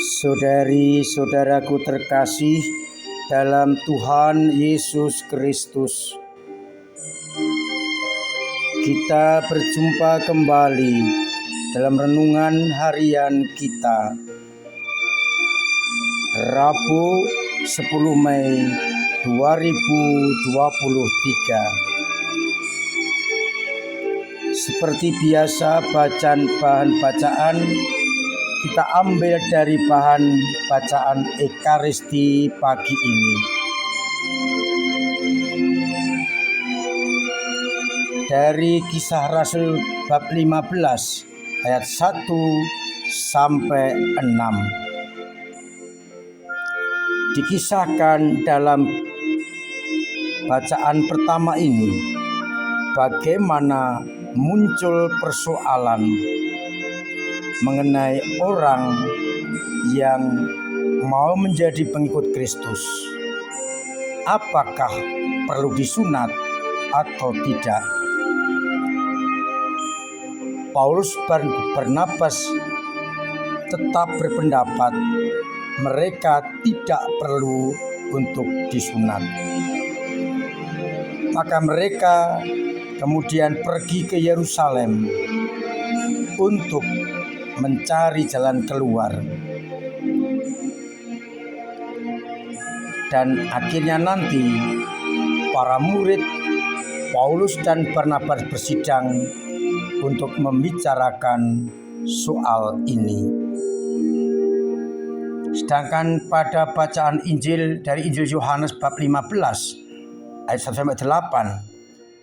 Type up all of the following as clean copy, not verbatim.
Saudari-saudaraku terkasih dalam Tuhan Yesus Kristus, kita berjumpa kembali dalam renungan harian kita, Rabu 10 Mei 2023. Seperti biasa, bahan bacaan kita ambil dari bahan bacaan Ekaristi pagi ini. Dari Kisah Rasul bab 15 ayat 1 sampai 6. Dikisahkan dalam bacaan pertama ini bagaimana muncul persoalan mengenai orang yang mau menjadi pengikut Kristus. Apakah perlu disunat atau tidak? Paulus dan Barnabas tetap berpendapat mereka tidak perlu untuk disunat. Maka mereka kemudian pergi ke Yerusalem untuk mencari jalan keluar. Dan akhirnya nanti para murid Paulus dan Barnabas bersidang untuk membicarakan soal ini. Sedangkan pada bacaan Injil dari Injil Yohanes bab 15 ayat 1-8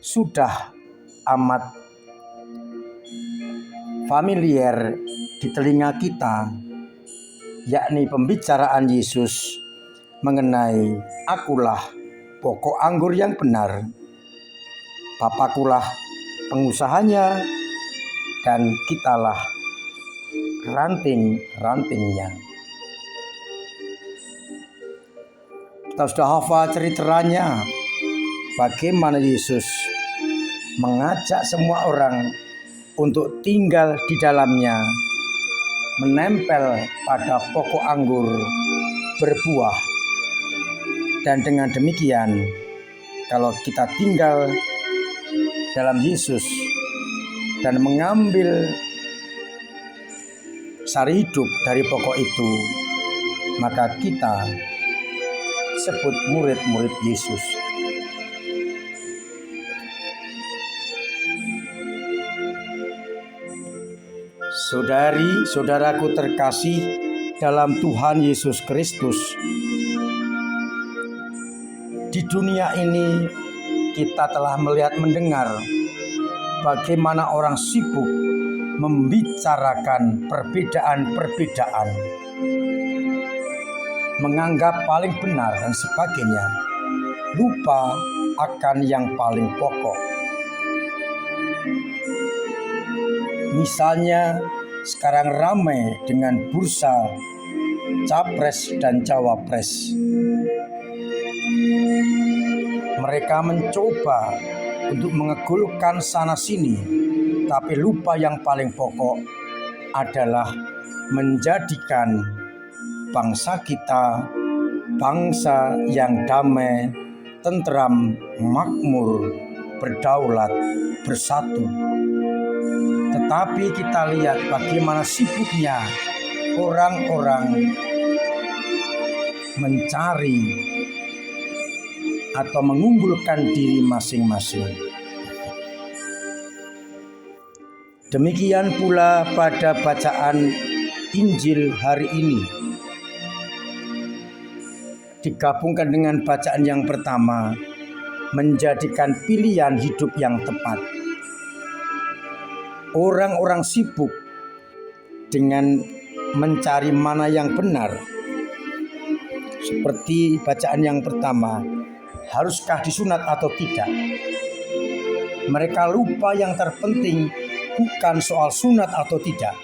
sudah amat familiar di telinga kita, yakni pembicaraan Yesus mengenai akulah pokok anggur yang benar, Bapakulah pengusahanya, dan kitalah ranting-rantingnya. Kita sudah hafal ceritanya bagaimana Yesus mengajak semua orang untuk tinggal di dalamnya, menempel pada pokok anggur berbuah. Dan dengan demikian, kalau kita tinggal dalam Yesus dan mengambil sari hidup dari pokok itu, maka kita disebut murid-murid Yesus. Saudari-saudaraku terkasih dalam Tuhan Yesus Kristus, di dunia ini kita telah melihat mendengar bagaimana orang sibuk membicarakan perbedaan-perbedaan, menganggap paling benar dan sebagainya, lupa akan yang paling pokok. Misalnya sekarang ramai dengan bursa capres dan cawapres. Mereka mencoba untuk mengegulkan sana-sini, tapi lupa yang paling pokok adalah menjadikan bangsa kita bangsa yang damai, tentram, makmur, berdaulat, bersatu. Tetapi kita lihat bagaimana sibuknya orang-orang mencari atau mengunggulkan diri masing-masing. Demikian pula pada bacaan Injil hari ini. Digabungkan dengan bacaan yang pertama, menjadikan pilihan hidup yang tepat. Orang-orang sibuk dengan mencari mana yang benar. Seperti bacaan yang pertama, haruskah disunat atau tidak? Mereka lupa yang terpenting bukan soal sunat atau tidak.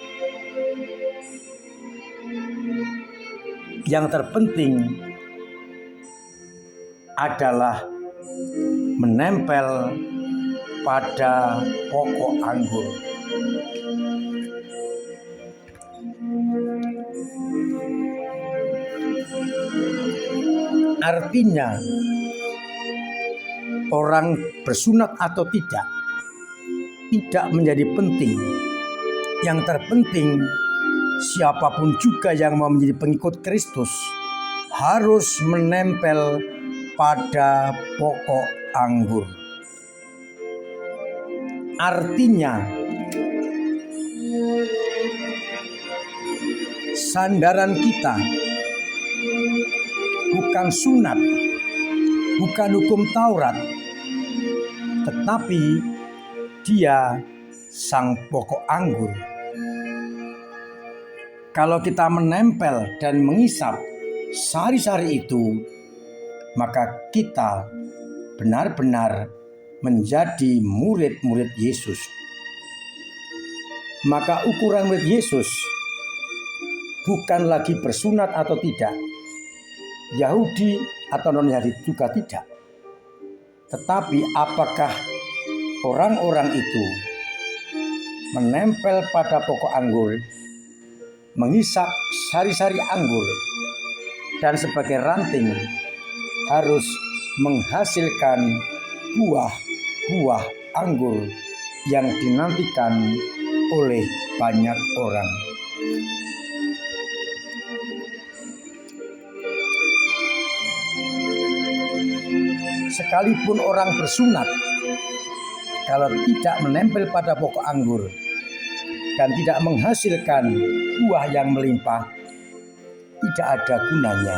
Yang terpenting adalah menempel pada pokok anggur. Artinya, orang bersunat atau tidak menjadi penting. Yang terpenting, siapapun juga yang mau menjadi pengikut Kristus harus menempel pada pokok anggur. Artinya, sandaran kita bukan sunat, bukan hukum Taurat, tetapi Dia sang pokok anggur. Kalau kita menempel dan mengisap sari-sari itu, maka kita benar-benar menjadi murid-murid Yesus. Maka ukuran murid Yesus bukan lagi bersunat atau tidak, Yahudi atau non-Yahudi juga tidak. Tetapi apakah orang-orang itu menempel pada pokok anggur, mengisap sari-sari anggur, dan sebagai ranting harus menghasilkan buah-buah anggur yang dinantikan oleh banyak orang. Sekalipun orang bersunat, kalau tidak menempel pada pokok anggur dan tidak menghasilkan buah yang melimpah, tidak ada gunanya.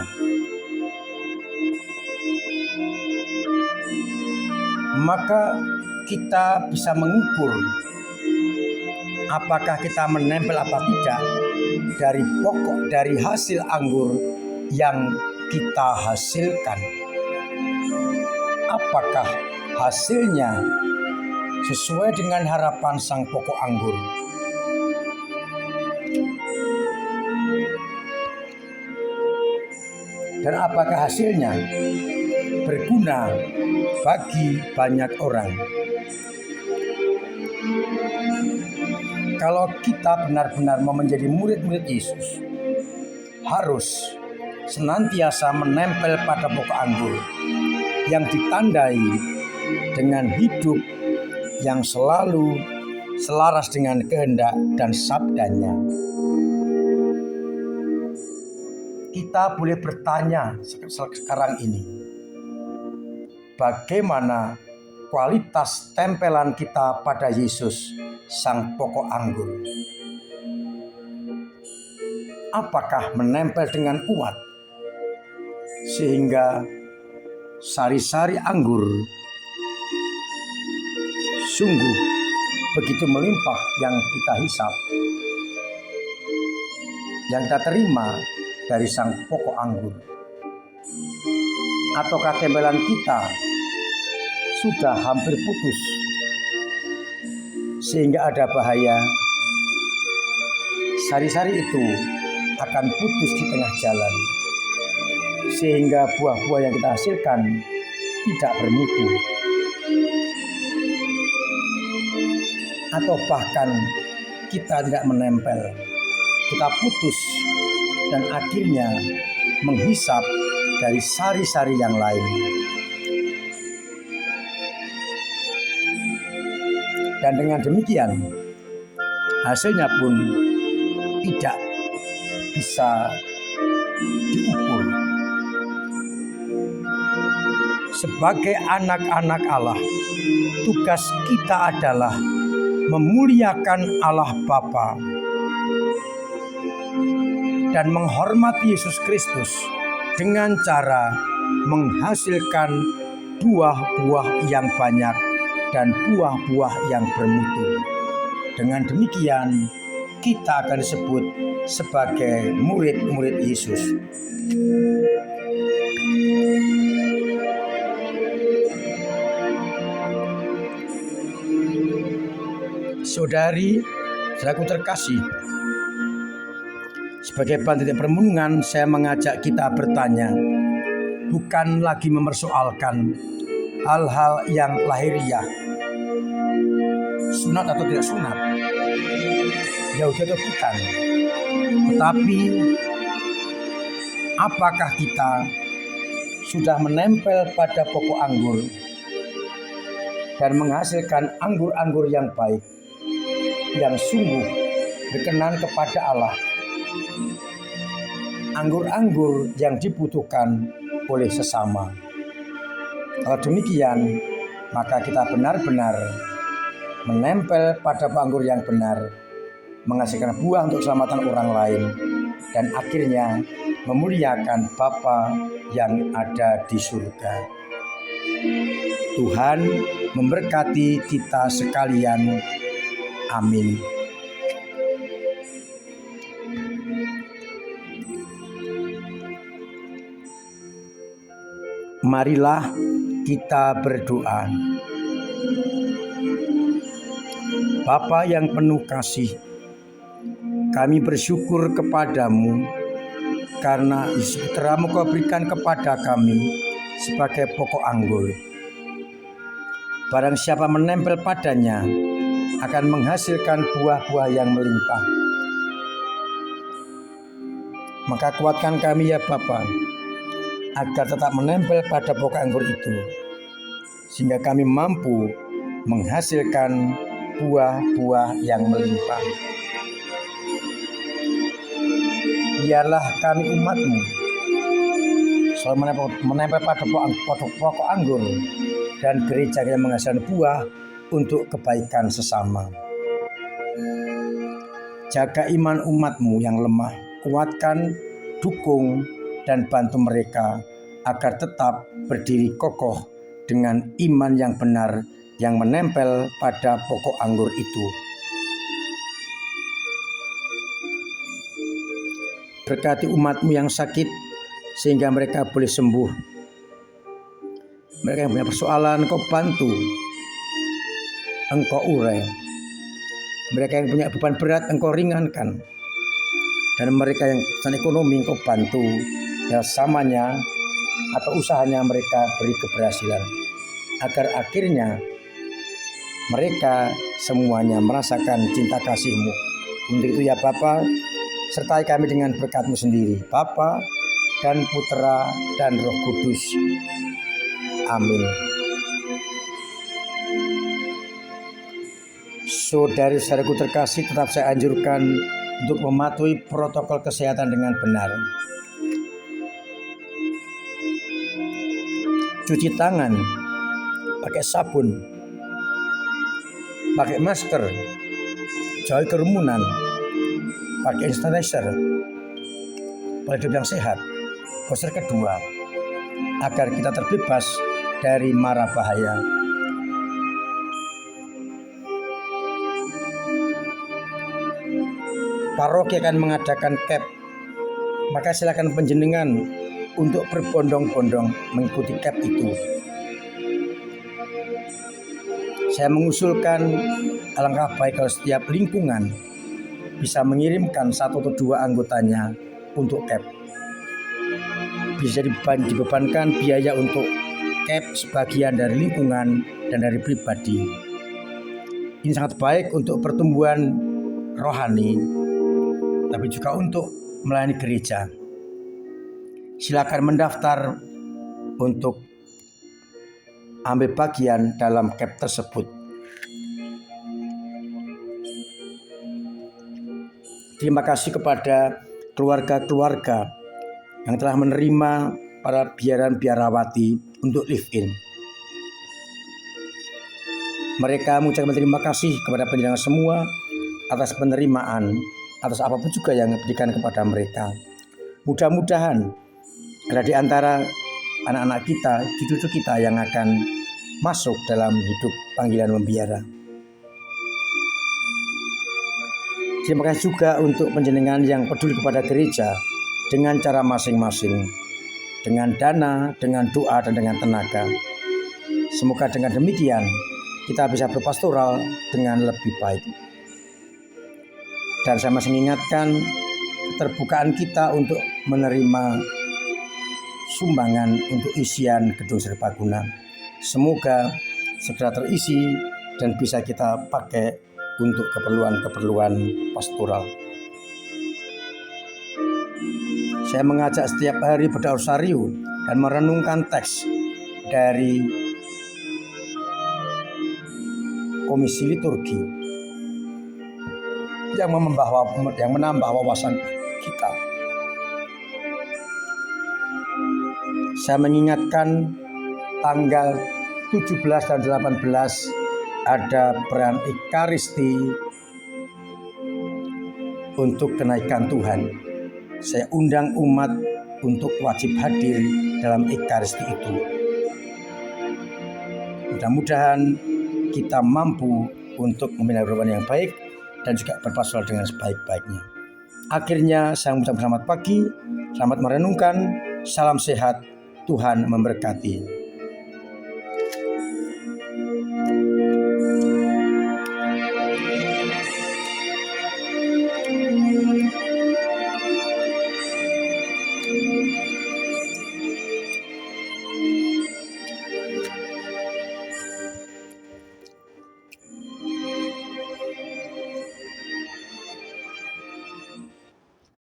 Maka kita bisa mengukur apakah kita menempel apa tidak dari hasil anggur yang kita hasilkan. Apakah hasilnya sesuai dengan harapan sang pokok anggur? Dan apakah hasilnya berguna bagi banyak orang? Kalau kita benar-benar mau menjadi murid-murid Yesus, harus senantiasa menempel pada pokok anggur yang ditandai dengan hidup yang selalu selaras dengan kehendak dan sabdanya. Kita boleh bertanya sekarang ini, bagaimana kualitas tempelan kita pada Yesus, sang pokok anggur? Apakah menempel dengan kuat sehingga sari-sari anggur sungguh begitu melimpah yang kita hisap, yang kita terima dari sang pokok anggur? Ataukah tempelan kita sudah hampir putus sehingga ada bahaya sari-sari itu akan putus di tengah jalan, sehingga buah-buah yang kita hasilkan tidak bermutu, atau bahkan kita tidak menempel, kita putus dan akhirnya menghisap dari sari-sari yang lain. Dan dengan demikian hasilnya pun tidak bisa diukur. Sebagai anak-anak Allah, tugas kita adalah memuliakan Allah Bapa dan menghormati Yesus Kristus dengan cara menghasilkan buah-buah yang banyak dan buah-buah yang bermutu. Dengan demikian kita akan disebut sebagai murid-murid Yesus. Saudari, saudaraku terkasih, sebagai panitia permenungan saya mengajak kita bertanya, bukan lagi mempersoalkan hal-hal yang lahiriah, sunat atau tidak sunat, Yahudi atau bukan, tetapi apakah kita sudah menempel pada pokok anggur dan menghasilkan anggur-anggur yang baik, yang sungguh berkenan kepada Allah, anggur-anggur yang dibutuhkan oleh sesama. Kalau demikian, maka kita benar-benar menempel pada anggur yang benar, menghasilkan buah untuk keselamatan orang lain, dan akhirnya memuliakan Bapa yang ada di surga. Tuhan memberkati kita sekalian. Amin. Marilah kita berdoa. Bapa yang penuh kasih, kami bersyukur kepadamu karena Yesus Putra-Mu Kau berikan kepada kami sebagai pokok anggur. Barang siapa menempel padanya akan menghasilkan buah-buah yang melimpah. Maka kuatkan kami ya Bapa, agar tetap menempel pada pokok anggur itu, sehingga kami mampu menghasilkan buah-buah yang melimpah. Biarlah kami umat-Mu selalu menempel pada pokok anggur dan gereja yang menghasilkan buah untuk kebaikan sesama. Jaga iman umat-Mu yang lemah, kuatkan, dukung, dan bantu mereka agar tetap berdiri kokoh dengan iman yang benar yang menempel pada pokok anggur itu. Berkati umat-Mu yang sakit sehingga mereka boleh sembuh. Mereka yang punya persoalan Engkau bantu, Engkau urai. Mereka yang punya beban berat Engkau ringankan. Dan mereka yang kesulitan ekonomi Engkau bantu, ya samanya atau usahanya mereka beri keberhasilan, agar akhirnya mereka semuanya merasakan cinta kasih-Mu. Untuk itu ya Bapa, sertai kami dengan berkat-Mu sendiri, Bapa dan Putra dan Roh Kudus. Amin. Saudari-saudariku terkasih, tetap saya anjurkan untuk mematuhi protokol kesehatan dengan benar. Cuci tangan, pakai sabun, pakai masker, jauhi kerumunan, pakai hand sanitizer, pola hidup yang sehat. Poster kedua, agar kita terbebas dari mara bahaya. Paroki akan mengadakan CAP, maka silakan panjenengan untuk berbondong-bondong mengikuti CAP itu. Saya mengusulkan alangkah baik kalau setiap lingkungan bisa mengirimkan 1 atau 2 anggotanya untuk CAP. Bisa dibebankan biaya untuk CAP sebagian dari lingkungan dan dari pribadi. Ini sangat baik untuk pertumbuhan rohani, tapi juga untuk melayani gereja. Silakan mendaftar untuk ambil bagian dalam CAP tersebut. Terima kasih kepada keluarga-keluarga yang telah menerima para biaran-biarawati untuk live-in. Mereka mengucapkan terima kasih kepada panjenengan semua atas penerimaan, atas apapun juga yang diberikan kepada mereka. Mudah-mudahan ada di antara anak-anak kita, cucu-cucu kita yang akan masuk dalam hidup panggilan membiara. Terima kasih juga untuk panjenengan yang peduli kepada gereja dengan cara masing-masing, dengan dana, dengan doa, dan dengan tenaga. Semoga dengan demikian kita bisa berpastoral dengan lebih baik. Dan saya masih mengingatkan keterbukaan kita untuk menerima sumbangan untuk isian gedung serbaguna. Semoga segera terisi dan bisa kita pakai untuk keperluan-keperluan pastoral. Saya mengajak setiap hari berdoa rosarium dan merenungkan teks dari Komisi Liturgi yang menambah wawasan kita. Saya mengingatkan tanggal 17 dan 18 ada perayaan Ekaristi untuk kenaikan Tuhan. Saya undang umat untuk wajib hadir dalam Ekaristi itu. Mudah-mudahan kita mampu untuk membina kehidupan yang baik dan juga berpastoral dengan sebaik-baiknya. Akhirnya saya mengucapkan selamat pagi, selamat merenungkan, salam sehat, Tuhan memberkati.